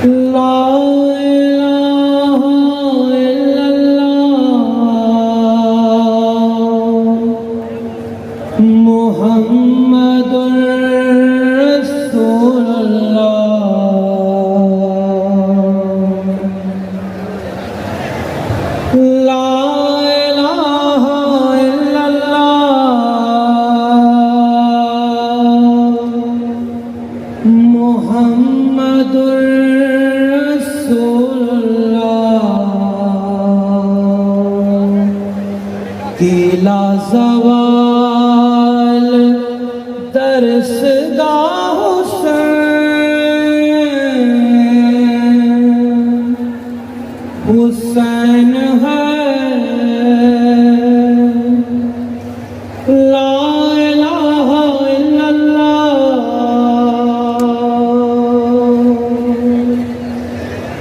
لا الہ الا اللہ محمد رسول اللہ لا الہ الا اللہ محمد رسول اللہ قلعہ زوال درس گاہ حسین ہے لا الہ الا اللہ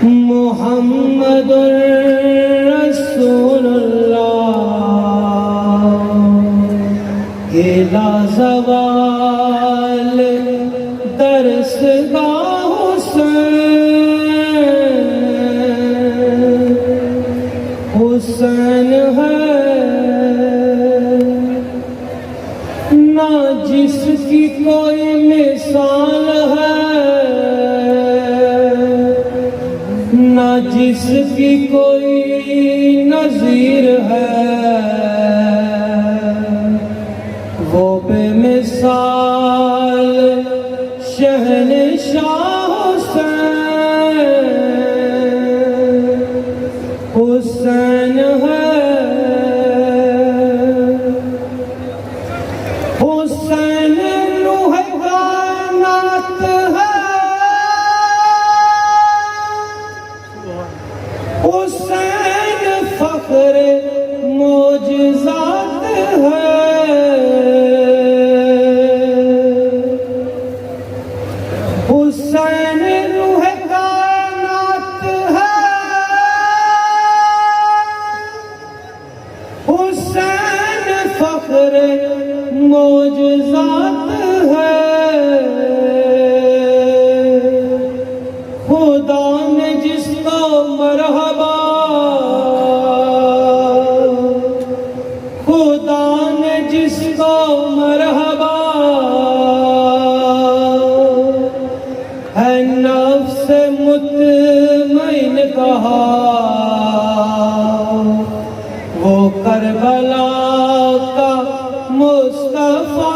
محمد رسول اللہ قلعہ زوال درس گاہ حسین ہے نہ جس کی کوئی مثال ہے نہ جس کی کوئی نظیر ہے وہ بے مثال شہنشاہ حسین ہے حسین روح کائنات ہے حسین فخر معجزات ہے حسین روح کائنات ہے حسین فخر معجزات ہے خدا نے جس کو مرحبا خدا نے جس کو مرحبا ہے نفس مطمئن کہا وہ کربلا کا مصطفیٰ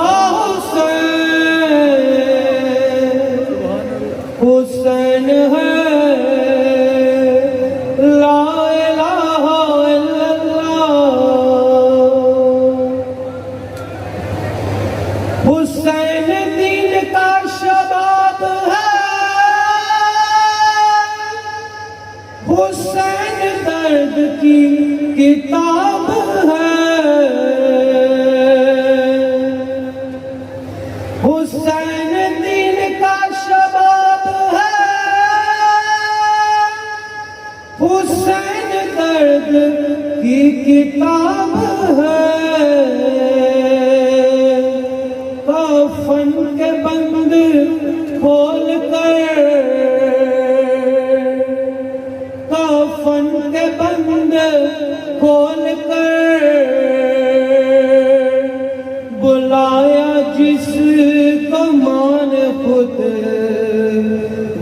حسین ہے لا الہ الا اللہ حسین دین کا شباب ہے حسین درد کی کتاب ہے حسین دین کا شباب ہے حسین درد کی کتاب ہے کفن کے بند کھول کر کفن کے بند کھول کر بلایا جس کو مان خود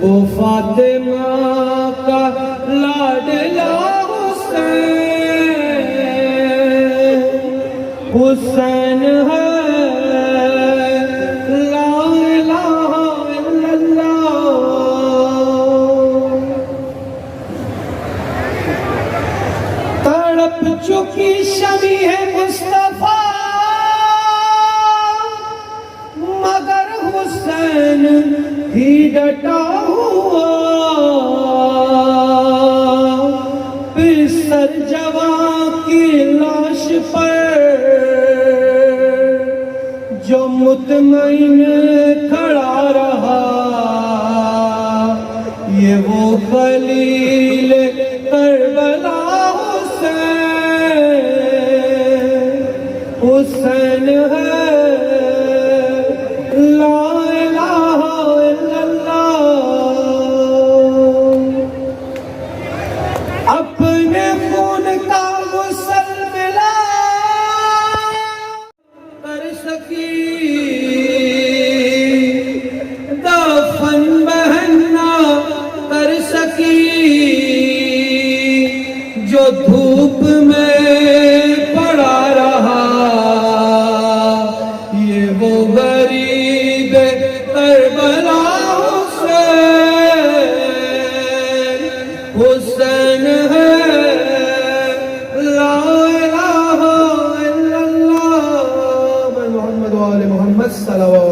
وہ فاطمہ کا لاڈلا حسین ہے لا الہ الا اللہ تڑپ چکی شمع مصطفیٰ مگر حسین ہی ڈٹا ہوا پسر جوان کی لاش پر جو مطمئن کھڑا رہا یہ وہ خلیل کربلا حسین ہے لا الہ الا اللہ سکی دفن بہن نہ کر سکی جو دھوپ میں پڑا رہا یہ وہ غریب کربلا حسین ہے لا الہ الا اللہ محمد و آل محمد صلوات